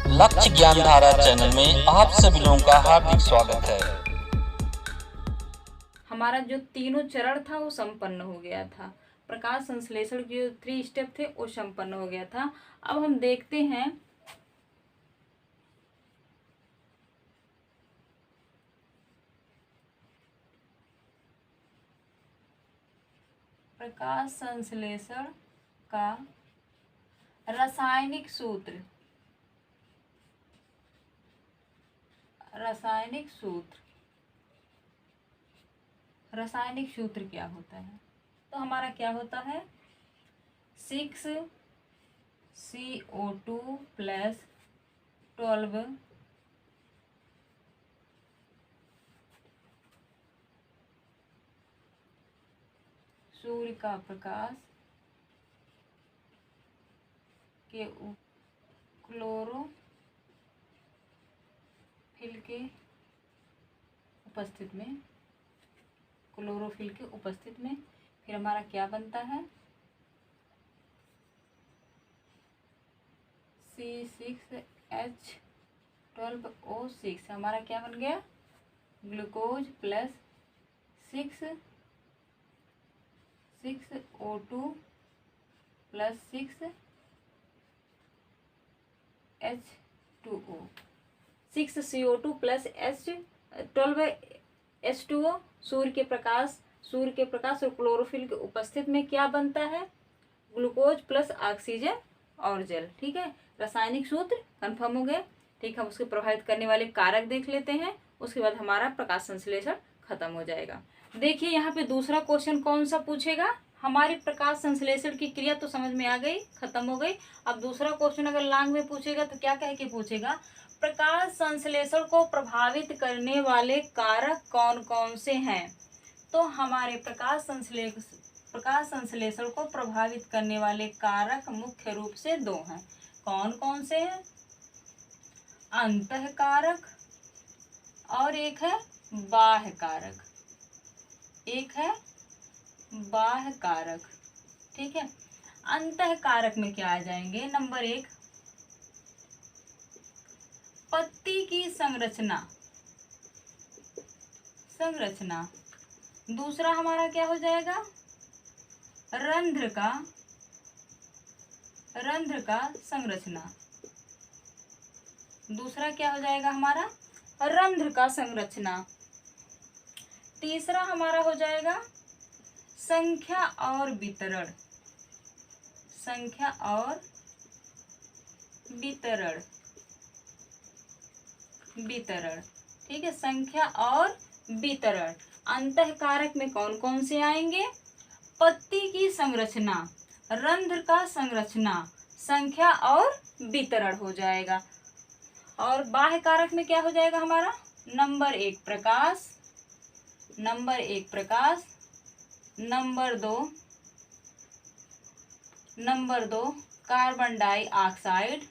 लक्ष्य ज्ञान धारा चैनल में आप सभी लोगों का हार्दिक स्वागत है। हमारा जो तीनों चरण था वो संपन्न हो गया था। प्रकाश संश्लेषण के जो 3 स्टेप थे वो संपन्न हो गया था। अब हम देखते हैं प्रकाश संश्लेषण का रासायनिक सूत्र। रासायनिक सूत्र क्या होता है? तो हमारा क्या होता है, 6CO2 प्लस 12 सूर्य का प्रकाश के क्लोरोफिल के उपस्थित में फिर हमारा क्या बनता है, C6H12O6 हमारा क्या बन गया, glucose plus 6O2 plus 6H2O 6CO2 plus 12H2O सूर्य के प्रकाश और क्लोरोफिल के उपस्थित में क्या बनता है, ग्लूकोज प्लस ऑक्सीजन और जल। ठीक है, रासायनिक सूत्र कंफर्म हो गए। ठीक, हम उसके प्रभावित करने वाले कारक देख लेते हैं, उसके बाद हमारा प्रकाश संश्लेषण खत्म हो जाएगा। देखिए यहाँ पे दूसरा क्वेश्चन कौन सा पूछेगा, हमारी प्रकाश संश्लेषण की क्रिया तो समझ में आ गई, खत्म हो गई। अब दूसरा क्वेश्चन अगर लांग में पूछेगा तो क्या कह के पूछेगा, प्रकाश संश्लेषण को प्रभावित करने वाले कारक कौन कौन से हैं। तो हमारे प्रकाश संश्लेषण को प्रभावित करने वाले कारक मुख्य रूप से 2 हैं। कौन कौन से हैं, अंतः कारक और एक है बाह्य कारक। ठीक है, अंतः कारक में क्या आ जाएंगे, नंबर 1 पत्ती की संरचना। दूसरा हमारा क्या हो जाएगा, रंध्र का संरचना। दूसरा क्या हो जाएगा हमारा, रंध्र का संरचना। तीसरा हमारा हो जाएगा संख्या और वितरण। ठीक है, संख्या और वितरण। अंतः कारक में कौन कौन से आएंगे, पत्ती की संरचना, रंध्र का संरचना, संख्या और वितरण हो जाएगा। और बाह्य कारक में क्या हो जाएगा हमारा, नंबर 1 प्रकाश, नंबर 2 कार्बन डाइऑक्साइड,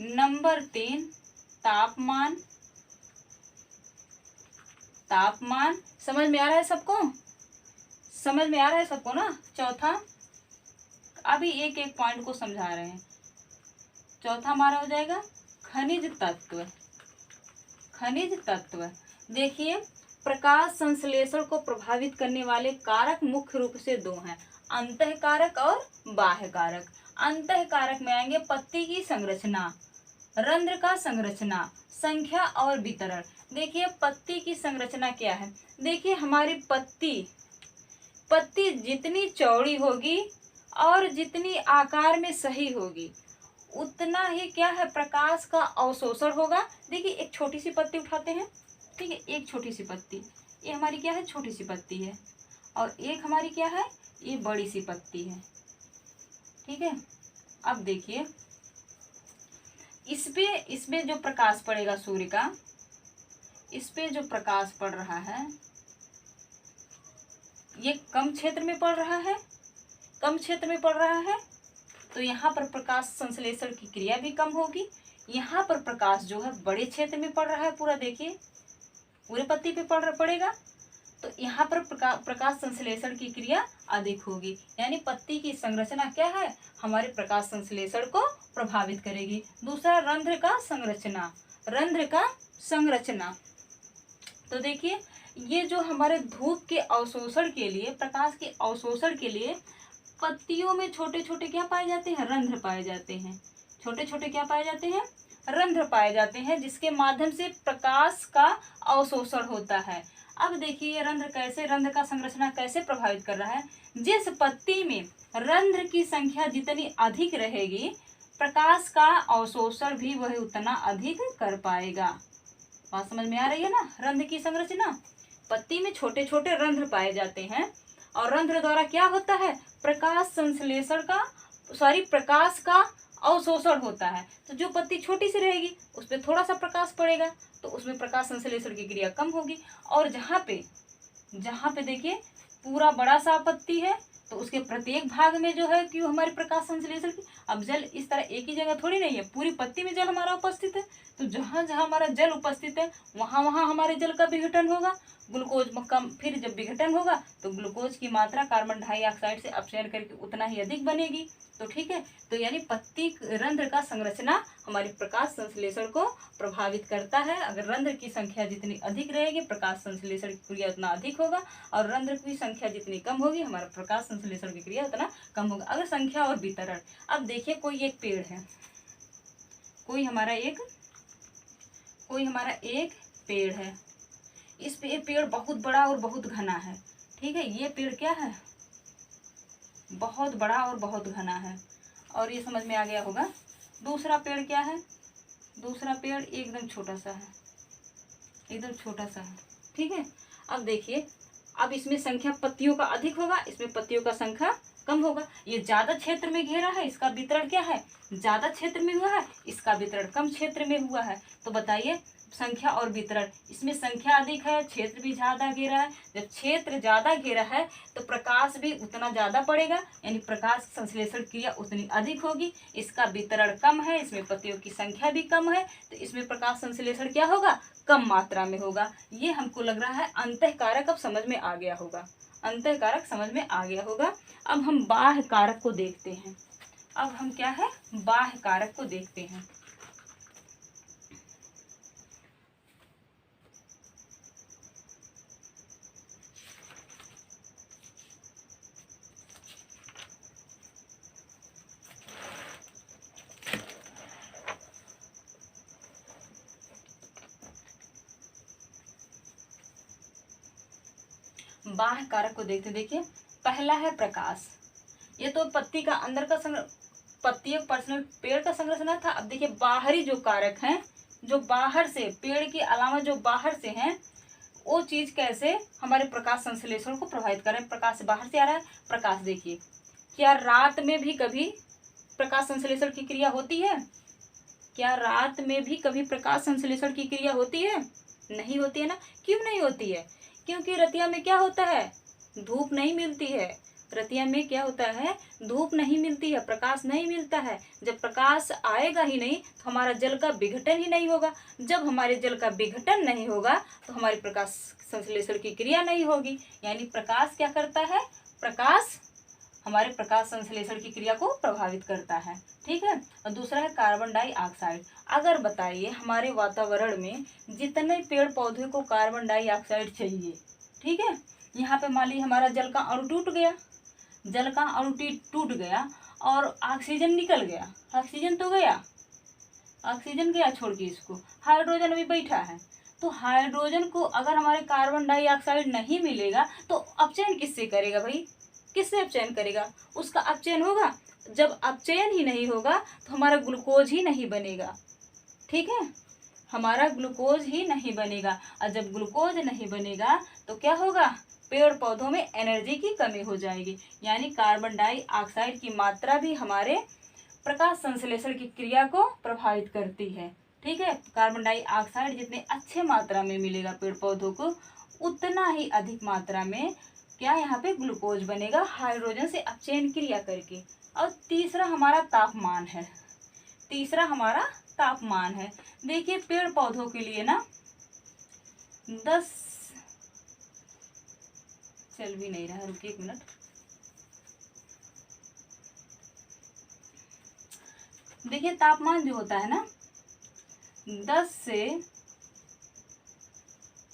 नंबर 3 तापमान। समझ में आ रहा है सबको, ना। चौथा, अभी एक एक पॉइंट को समझा रहे हैं। चौथा हमारा हो जाएगा खनिज तत्व। देखिए, प्रकाश संश्लेषण को प्रभावित करने वाले कारक मुख्य रूप से 2 हैं, अंतः कारक और बाह्य कारक। अंतः कारक में आएंगे पत्ती की संरचना, रंध्र का संरचना, संख्या और वितरण। देखिए पत्ती की संरचना क्या है, देखिए हमारी पत्ती जितनी चौड़ी होगी और जितनी आकार में सही होगी उतना ही क्या है, प्रकाश का अवशोषण होगा। देखिए एक छोटी सी पत्ती उठाते हैं, ठीक है, एक छोटी सी पत्ती, ये हमारी क्या है, छोटी सी पत्ती है, और एक हमारी क्या है, ये बड़ी सी पत्ती है। ठीक है, अब देखिए इस पे जो प्रकाश पड़ेगा सूर्य का, इस पे जो प्रकाश पड़ रहा है ये कम क्षेत्र में पड़ रहा है, तो यहाँ पर प्रकाश संश्लेषण की क्रिया भी कम होगी। यहाँ पर प्रकाश जो है बड़े क्षेत्र में पड़ रहा है, पूरा देखिए पूरे पत्ती पे पड़ेगा, तो यहाँ पर प्रकाश संश्लेषण की क्रिया अधिक होगी, यानी पत्ती की संरचना क्या है, हमारे प्रकाश संश्लेषण को प्रभावित करेगी। दूसरा, रंध्र का संरचना। रंध्र का संरचना, तो देखिए ये जो हमारे धूप के अवशोषण के लिए, प्रकाश के अवशोषण के लिए पत्तियों में छोटे छोटे क्या पाए जाते हैं, रंध्र पाए जाते हैं। छोटे छोटे क्या पाए जाते हैं, रंध्र पाए जाते हैं, जिसके माध्यम से प्रकाश का अवशोषण होता है। अब देखिए रंध्र कैसे, रंध्र का संरचना कैसे प्रभावित कर रहा है। जिस पत्ती में रंध्र की संख्या जितनी अधिक रहेगी, प्रकाश का अवशोषण भी वह उतना अधिक कर पाएगा। बात समझ में आ रही है ना। रंध्र की संरचना, पत्ती में छोटे छोटे रंध्र पाए जाते हैं और रंध्र द्वारा क्या होता है, प्रकाश संश्लेषण का प्रकाश का अवशोषण होता है। तो जो पत्ती छोटी सी रहेगी उस पर थोड़ा सा प्रकाश पड़ेगा, तो उसमें प्रकाश संश्लेषण की क्रिया कम होगी। और जहाँ पे देखिए पूरा बड़ा सा पत्ती है, तो उसके प्रत्येक भाग में जो है कि हमारे प्रकाश संश्लेषण की, अब जल इस तरह एक ही जगह थोड़ी नहीं है, पूरी पत्ती में जल हमारा उपस्थित है। तो जहाँ जहाँ हमारा जल उपस्थित है वहाँ वहाँ हमारे जल का विघटन होगा, ग्लूकोज कम, फिर जब विघटन होगा तो ग्लूकोज की मात्रा कार्बन डाइऑक्साइड से अपचयन करके उतना ही अधिक बनेगी। तो ठीक है, तो यानी पत्ती रंध्र का संरचना हमारी प्रकाश संश्लेषण को प्रभावित करता है। अगर रंध्र की संख्या जितनी अधिक रहेगी, प्रकाश संश्लेषण की क्रिया उतना अधिक होगा, और रंध्र की संख्या जितनी कम होगी, हमारा प्रकाश संश्लेषण की क्रिया उतना कम होगा। अगर संख्या और वितरण, अब देखिए कोई एक पेड़ है, कोई हमारा एक पेड़ है, इस पे पेड़ बहुत बड़ा और बहुत घना है। ठीक है, ये पेड़ क्या है, बहुत बड़ा और बहुत घना है, और ये समझ में आ गया होगा। दूसरा पेड़ क्या है, दूसरा पेड़ एकदम छोटा सा है, एकदम छोटा सा है। ठीक है, अब देखिए, अब इसमें संख्या पत्तियों का अधिक होगा, इसमें पत्तियों का संख्या कम होगा। ये ज्यादा क्षेत्र में घेरा है, इसका वितरण क्या है, ज्यादा क्षेत्र में हुआ है, इसका वितरण कम क्षेत्र में हुआ है। तो बताइए संख्या और वितरण, इसमें संख्या अधिक है, क्षेत्र भी ज्यादा घेरा है। जब क्षेत्र ज्यादा घेरा है तो प्रकाश भी उतना ज्यादा पड़ेगा, यानी प्रकाश संश्लेषण क्रिया उतनी अधिक होगी। इसका वितरण कम है, इसमें पत्तियों की संख्या भी कम है, तो इसमें प्रकाश संश्लेषण क्या होगा, कम मात्रा में होगा। ये हमको लग रहा है अंतःकारक अब समझ में आ गया होगा, अंतःकारक समझ में आ गया होगा। अब हम बाह्य कारक को देखते हैं। अब हम क्या है, बाह्य कारक को देखते हैं। बाह्य कारक को देखते, देखिए पहला है प्रकाश। ये तो पत्ती का अंदर का पत्ती पर्सनल पेड़ का संरचना था। अब देखिए बाहरी जो कारक हैं, जो बाहर से, पेड़ के अलावा जो बाहर से हैं, वो चीज कैसे हमारे प्रकाश संश्लेषण को प्रभावित कर रहे हैं। प्रकाश बाहर से आ रहा है, प्रकाश देखिए, क्या रात में भी कभी प्रकाश संश्लेषण की क्रिया होती है, क्या रात में भी कभी प्रकाश संश्लेषण की क्रिया होती है, नहीं होती है ना। क्यों नहीं होती है, क्योंकि रतिया में क्या होता है, धूप नहीं मिलती है। रतिया में क्या होता है, धूप नहीं मिलती है, प्रकाश नहीं मिलता है। जब प्रकाश आएगा ही नहीं तो हमारा जल का विघटन ही नहीं होगा। जब हमारे जल का विघटन नहीं होगा तो हमारी प्रकाश संश्लेषण की क्रिया नहीं होगी। यानी प्रकाश क्या करता है, प्रकाश हमारे प्रकाश संश्लेषण की क्रिया को प्रभावित करता है। ठीक है, और दूसरा है कार्बन डाइऑक्साइड। अगर बताइए हमारे वातावरण में जितने पेड़ पौधे को कार्बन डाइऑक्साइड चाहिए, ठीक है, यहाँ पे मान लीजिए हमारा जल का अणु टूट गया, जल का अणु टूट गया और ऑक्सीजन निकल गया, ऑक्सीजन तो गया, ऑक्सीजन गया छोड़ के, इसको हाइड्रोजन अभी बैठा है। तो हाइड्रोजन को अगर हमारे कार्बन डाइऑक्साइड नहीं मिलेगा तो अपचयन किससे करेगा भाई, किससे अपचयन करेगा, उसका अपचयन होगा। जब अपचयन ही नहीं होगा तो हमारा ग्लूकोज ही नहीं बनेगा। ठीक है, हमारा ग्लूकोज ही नहीं बनेगा, और जब ग्लूकोज नहीं बनेगा तो क्या होगा, पेड़ पौधों में एनर्जी की कमी हो जाएगी। यानी कार्बन डाइऑक्साइड की मात्रा भी हमारे प्रकाश संश्लेषण की क्रिया को प्रभावित करती है। ठीक है, कार्बन डाइऑक्साइड जितने अच्छे मात्रा में मिलेगा पेड़ पौधों को, उतना ही अधिक मात्रा में क्या यहाँ पे ग्लूकोज बनेगा, हाइड्रोजन से अपचयन क्रिया करके। और तीसरा हमारा तापमान है, तीसरा हमारा तापमान है। देखिए पेड़ पौधों के लिए ना चल भी नहीं रहा, रुकिए एक मिनट। देखिए तापमान जो होता है ना 10 से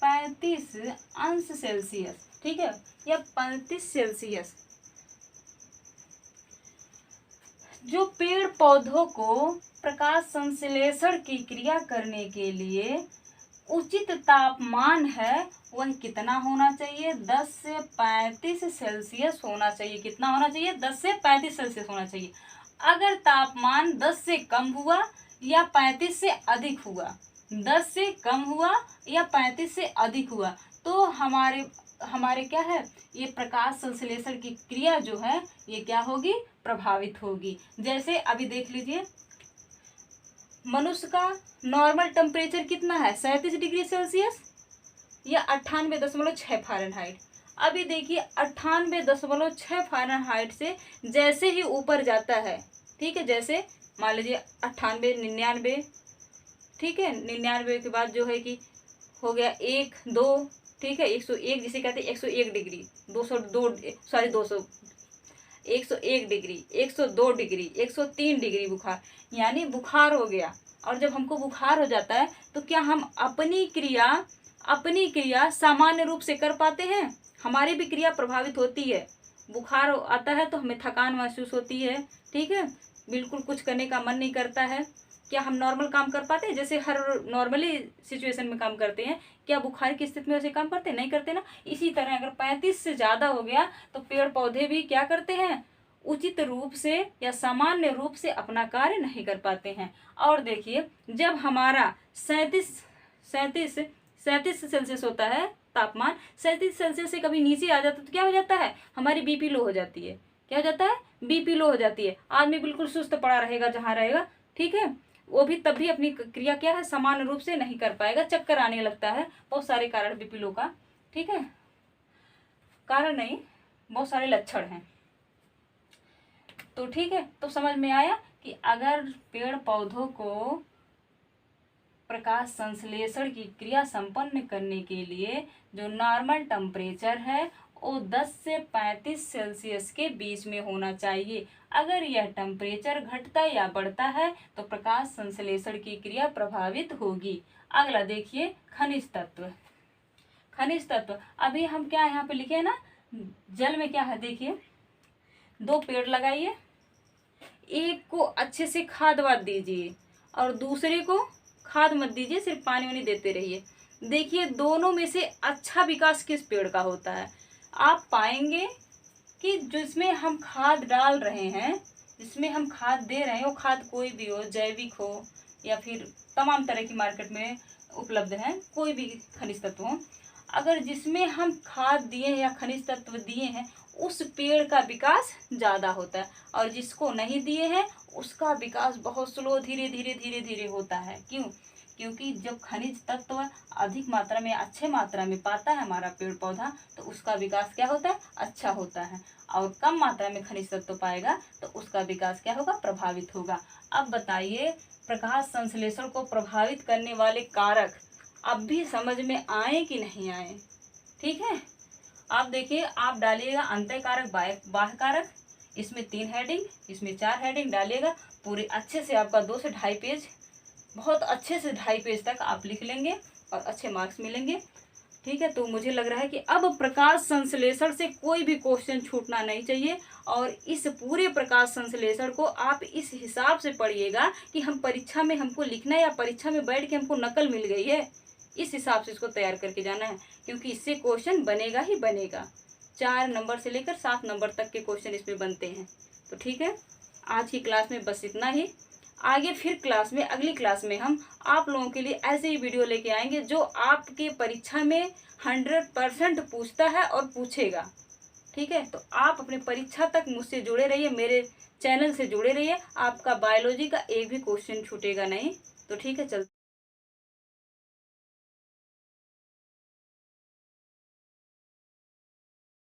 35 अंश सेल्सियस, ठीक है, या 35 सेल्सियस, जो पेड़ पौधों को प्रकाश संश्लेषण की क्रिया करने के लिए उचित तापमान है वह कितना होना चाहिए? 10 से 35 सेल्सियस होना चाहिए। कितना होना चाहिए? 10 से 35 सेल्सियस होना चाहिए। अगर तापमान 10 से कम हुआ या 35 से अधिक हुआ, 10 से कम हुआ या 35 से अधिक हुआ, तो हमारे क्या है, ये प्रकाश संश्लेषण की क्रिया जो है ये क्या होगी? प्रभावित होगी। जैसे अभी देख लीजिए, मनुष्य का नॉर्मल टेम्परेचर कितना है? 37 डिग्री सेल्सियस या 98.6 फ़ारेनहाइट। अभी देखिए 98.6 फ़ारेनहाइट से जैसे ही ऊपर जाता है, ठीक है, जैसे मान लीजिए 98, 99, ठीक है, 99 के बाद जो है कि हो गया 1, 2, ठीक है, 101, जिसे कहते हैं 101 डिग्री, 101 डिग्री, 102 डिग्री, 103 डिग्री बुखार, यानी बुखार हो गया। और जब हमको बुखार हो जाता है तो क्या हम अपनी क्रिया सामान्य रूप से कर पाते हैं? हमारी भी क्रिया प्रभावित होती है। बुखार आता है तो हमें थकान महसूस होती है, ठीक है, बिल्कुल कुछ करने का मन नहीं करता है। क्या हम नॉर्मल काम कर पाते हैं जैसे हर नॉर्मली सिचुएशन में काम करते हैं? क्या बुखार की स्थिति में वैसे काम करते हैं? नहीं करते ना। इसी तरह अगर 35 से ज़्यादा हो गया तो पेड़ पौधे भी क्या करते हैं? उचित रूप से या सामान्य रूप से अपना कार्य नहीं कर पाते हैं। और देखिए जब हमारा 37 सेल्सियस होता है तापमान, 37 सेल्सियस से कभी नीचे आ जाता है तो क्या हो जाता है? हमारी बीपी लो हो जाती है। क्या हो जाता है? बीपी लो हो जाती है। आदमी बिल्कुल सुस्त पड़ा रहेगा जहाँ रहेगा, ठीक है, वो भी तब भी अपनी क्रिया क्या है? समान रूप से नहीं कर पाएगा, चक्कर आने लगता है। बहुत सारे कारण बीपी लो का, ठीक है, कारण नहीं, बहुत सारे लक्षण हैं। तो ठीक है, तो समझ में आया कि अगर पेड़ पौधों को प्रकाश संश्लेषण की क्रिया संपन्न करने के लिए जो नॉर्मल टेम्परेचर है वो 10 से 35 सेल्सियस के बीच में होना चाहिए। अगर यह टेम्परेचर घटता या बढ़ता है तो प्रकाश संश्लेषण की क्रिया प्रभावित होगी। अगला देखिए खनिज तत्व। खनिज तत्व अभी हम क्या यहाँ पे लिखे हैं ना, जल में क्या है देखिए, 2 पेड़ लगाइए, एक को अच्छे से खाद वाद दीजिए और दूसरे को खाद मत दीजिए, सिर्फ पानी वानी देते रहिए। देखिए दोनों में से अच्छा विकास किस पेड़ का होता है? आप पाएंगे कि जिसमें हम खाद डाल रहे हैं, जिसमें हम खाद दे रहे हैं, वो खाद कोई भी हो, जैविक हो या फिर तमाम तरह की मार्केट में उपलब्ध है, कोई भी खनिज तत्व हो, अगर जिसमें हम खाद दिए हैं या खनिज तत्व दिए हैं उस पेड़ का विकास ज़्यादा होता है, और जिसको नहीं दिए हैं उसका विकास बहुत स्लो, धीरे धीरे धीरे धीरे होता है। क्यों? क्योंकि जब खनिज तत्व अधिक मात्रा में, अच्छे मात्रा में पाता है हमारा पेड़ पौधा तो उसका विकास क्या होता है? अच्छा होता है। और कम मात्रा में खनिज तत्व पाएगा तो उसका विकास क्या होगा? प्रभावित होगा। अब बताइए प्रकाश संश्लेषण को प्रभावित करने वाले कारक अब भी समझ में आए कि नहीं आए? ठीक है, आप देखिए, आप डालिएगा अंतः कारक, बाह्य कारक, इसमें 3 हेडिंग, इसमें 4 हेडिंग डालिएगा। पूरे अच्छे से आपका 2 से 2.5 पेज, बहुत अच्छे से 2.5 पेज तक आप लिख लेंगे और अच्छे मार्क्स मिलेंगे। ठीक है, तो मुझे लग रहा है कि अब प्रकाश संश्लेषण से कोई भी क्वेश्चन छूटना नहीं चाहिए। और इस पूरे प्रकाश संश्लेषण को आप इस हिसाब से पढ़िएगा कि हम परीक्षा में हमको लिखना है या परीक्षा में बैठ के हमको नकल मिल गई है, इस हिसाब से इसको तैयार करके जाना है, क्योंकि इससे क्वेश्चन बनेगा ही बनेगा। 4 नंबर से लेकर 7 नंबर तक के क्वेश्चन इसमें बनते हैं। तो ठीक है, आज की क्लास में बस इतना ही। आगे फिर क्लास में, अगली क्लास में हम आप लोगों के लिए ऐसे ही वीडियो लेके आएंगे जो आपके परीक्षा में 100% पूछता है और पूछेगा। ठीक है, तो आप अपने परीक्षा तक मुझसे जुड़े रहिए, मेरे चैनल से जुड़े रहिए, आपका बायोलॉजी का एक भी क्वेश्चन छूटेगा नहीं। तो ठीक है, चल